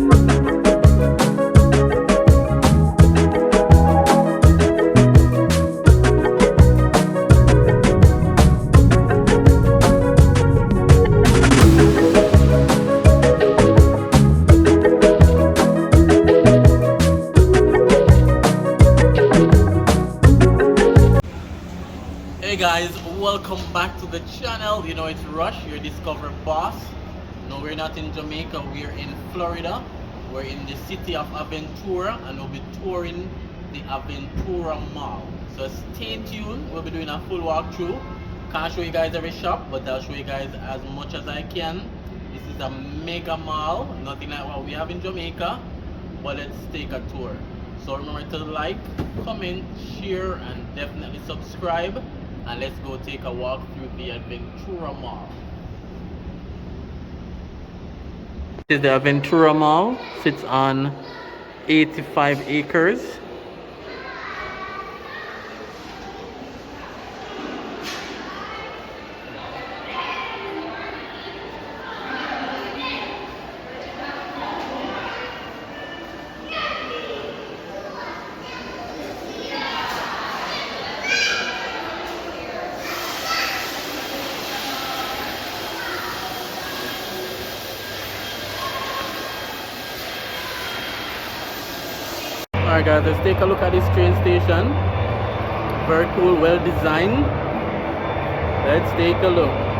Hey guys, welcome back to the channel. You know it's Rush, your Discover Boss. No, we're not in Jamaica, we're in Florida. We're in the city of Aventura and we'll be touring the Aventura Mall. So stay tuned, we'll be doing a full walkthrough. Can't show you guys every shop, but I'll show you guys as much as I can. This is a mega mall, nothing like what we have in Jamaica, but let's take a tour. So remember to like, comment, share, and definitely subscribe. And let's go take a walk through the Aventura Mall. This is the Aventura Mall. Sits on 85 acres. Alright guys, let's take a look at this train station. Very cool, well designed. Let's take a look.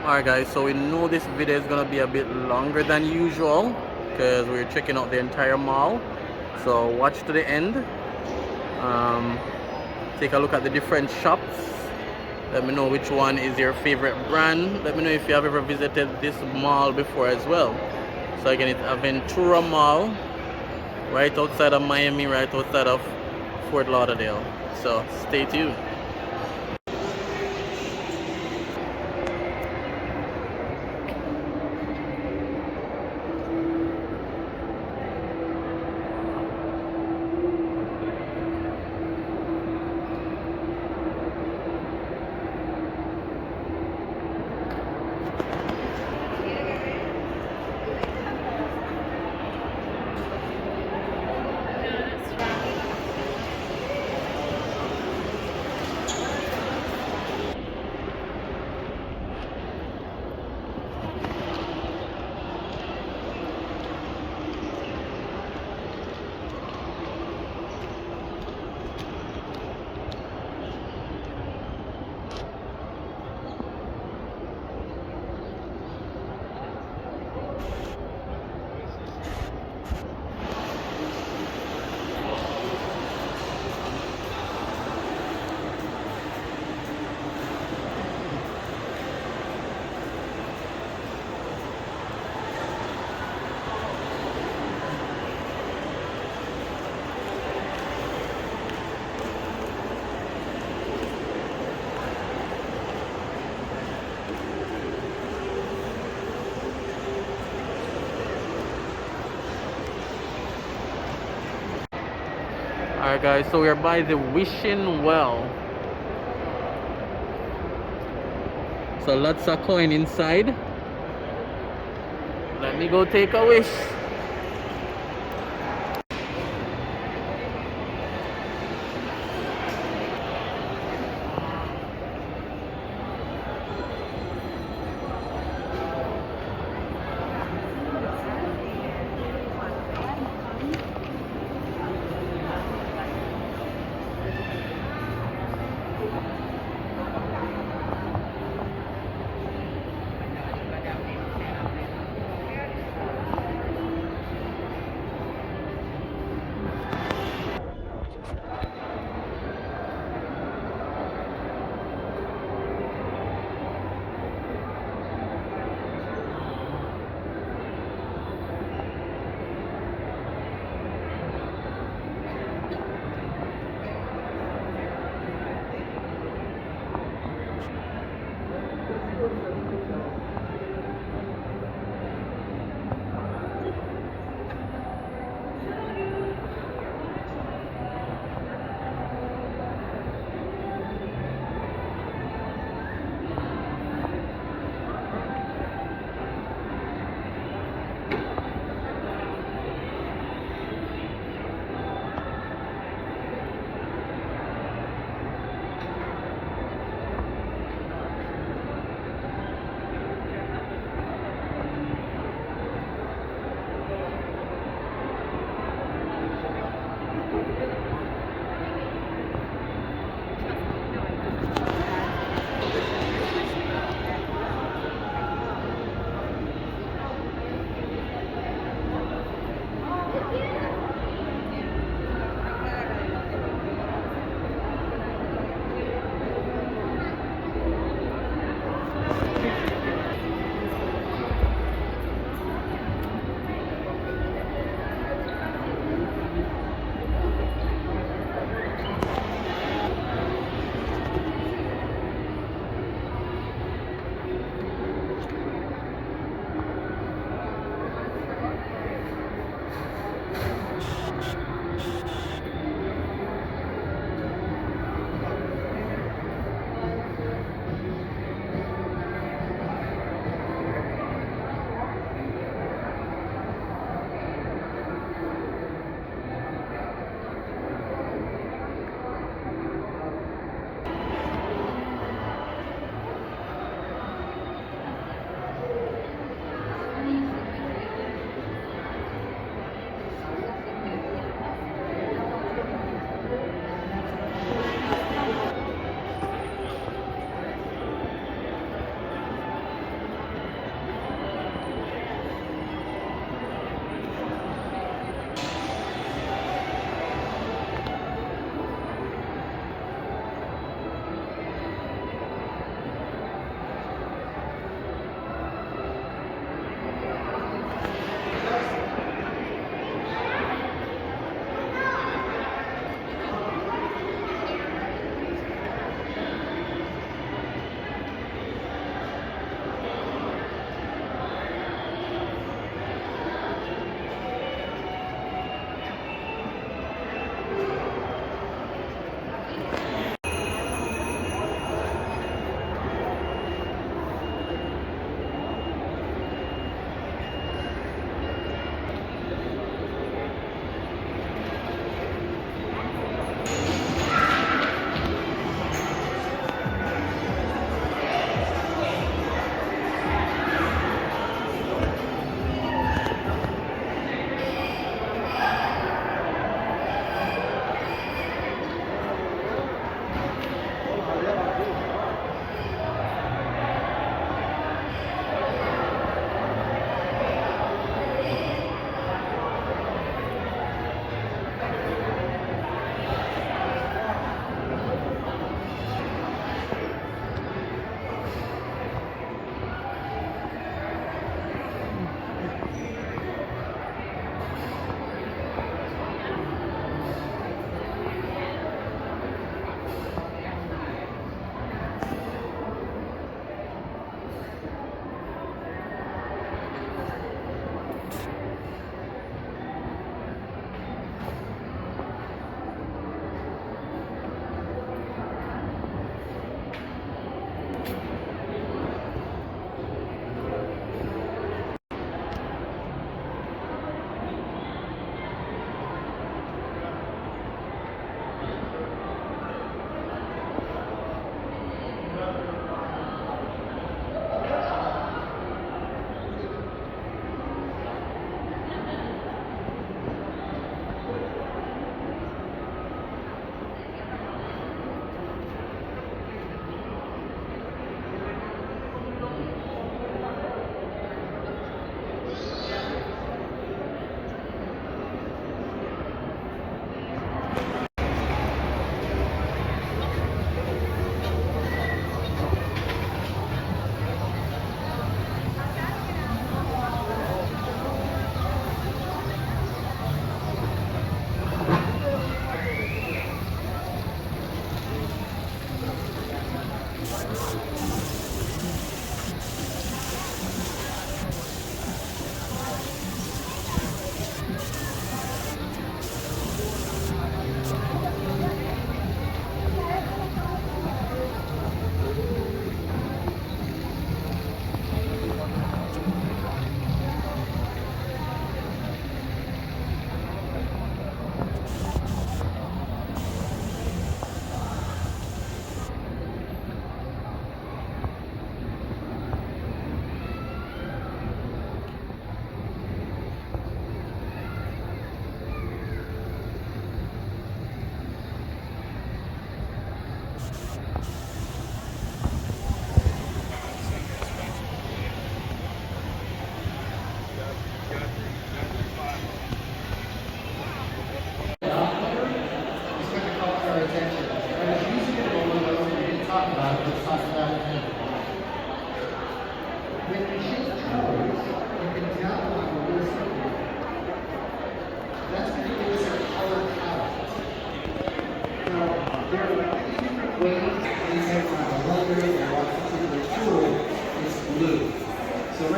Alright guys, so we know this video is gonna be a bit longer than usual because we're checking out the entire mall. So watch to the end. Take a look at the different shops. Let me know which one is your favorite brand. Let me know if you have ever visited this mall before as well. So again, it's Aventura Mall, right outside of Miami, right outside of Fort Lauderdale. So stay tuned. Alright guys, so we're by the wishing well. So lots of coin inside. Let me go take a wish. It's going to call our attention. And it's easy to go on those we didn't talk about it. Let's talk about it now. When you shift colors, you can download a real simple. That's going to give us a color palette. Now, there are many different ways anytime you have a blender or a particular tool is blue. So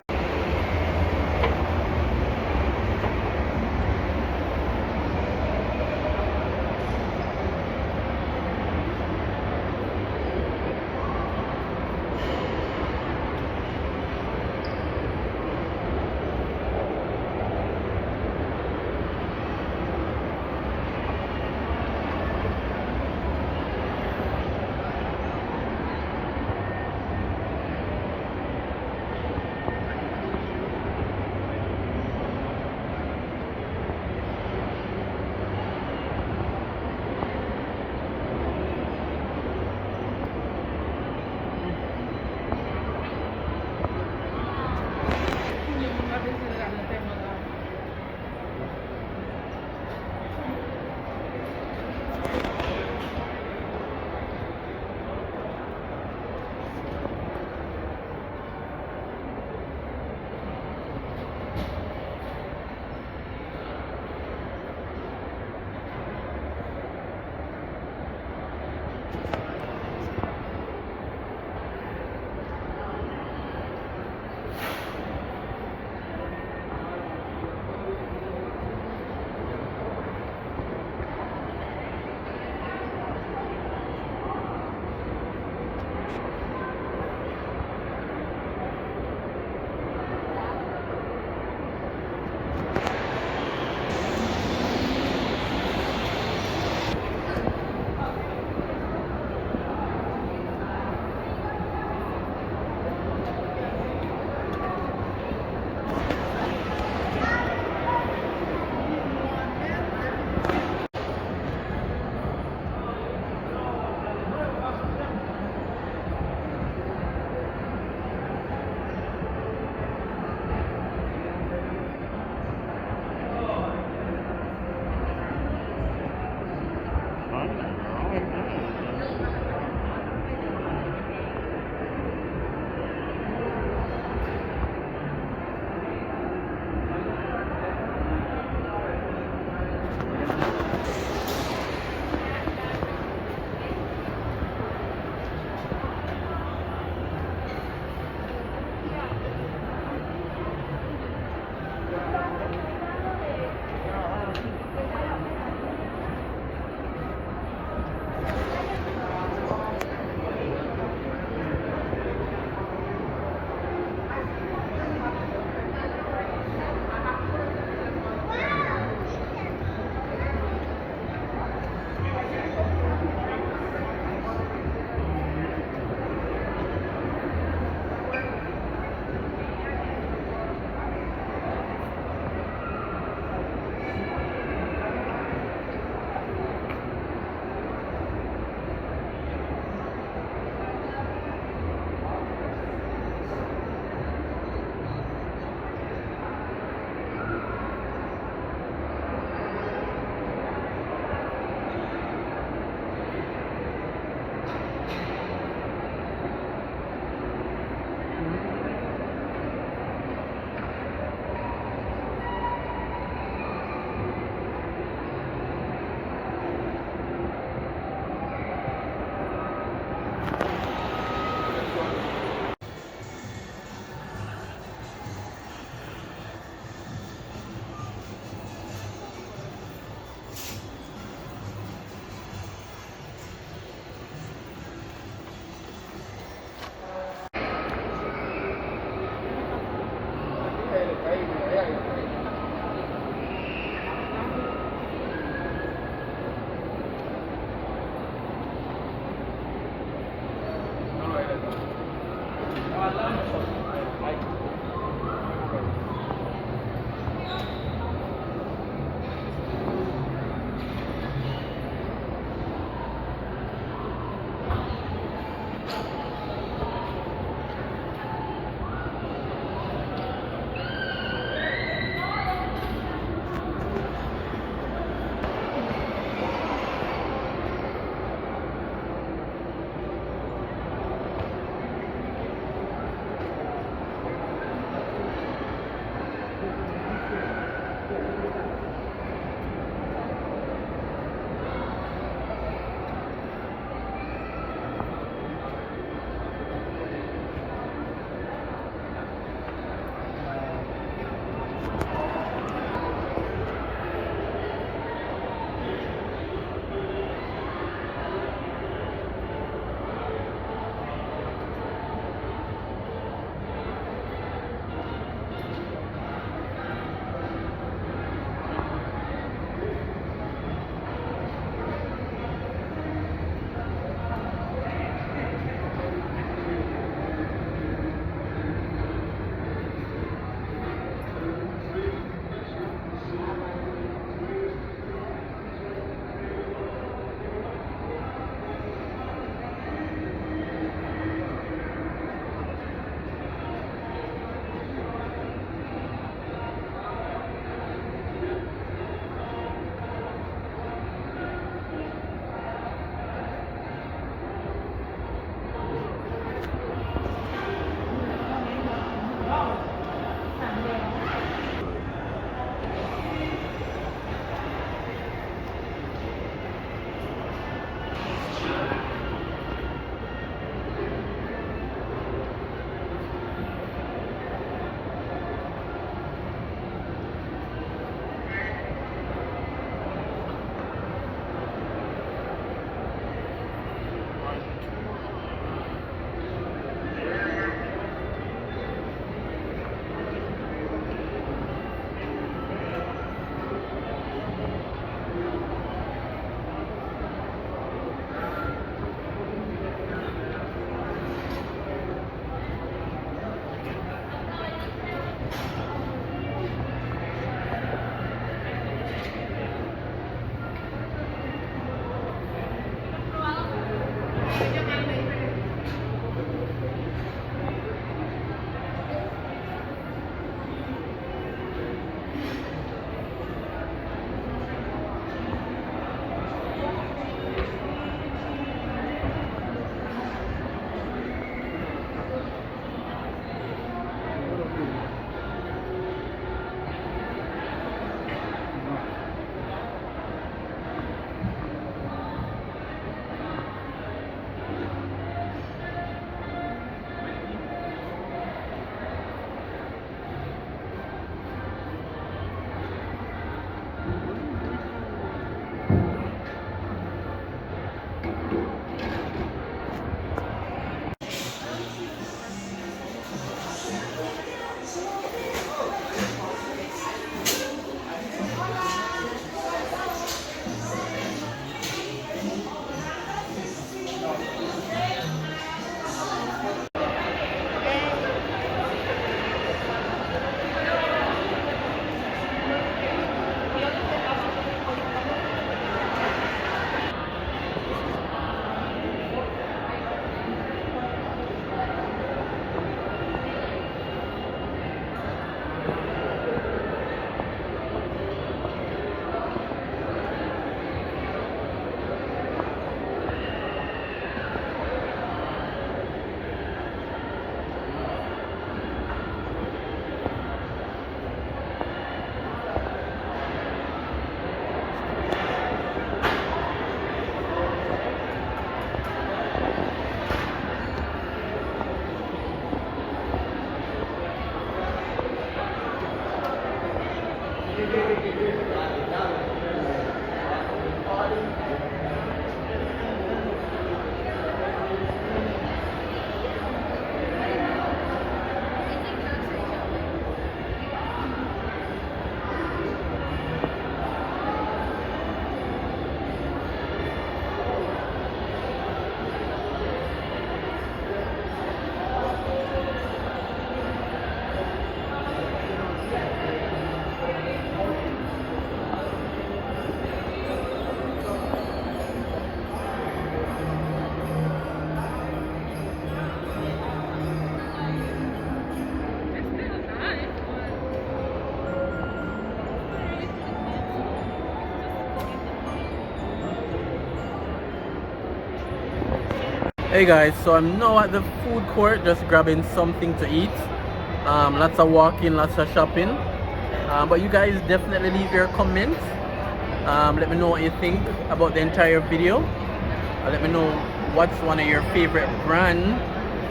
Hey guys, so I'm now at the food court just grabbing something to eat. Lots of walking, lots of shopping. But you guys definitely leave your comments. Let me know what you think about the entire video. Let me know what's one of your favorite brand.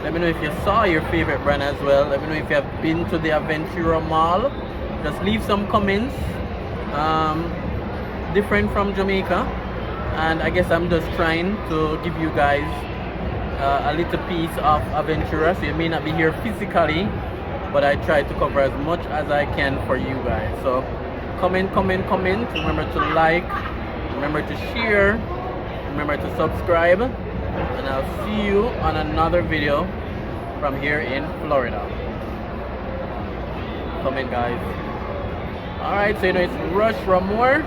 Let me know if you saw your favorite brand as well. Let me know if you have been to the Aventura Mall. Just leave some comments. Different from Jamaica, and I guess I'm just trying to give you guys a little piece of Aventura. So you may not be here physically, but I try to cover as much as I can for you guys. So comment. Remember to like, remember to share, remember to subscribe, and I'll see you on another video from here in Florida. Comment, guys. Alright, so you know it's Rush Ramore,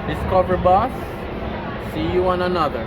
Discover Boss. See you on another.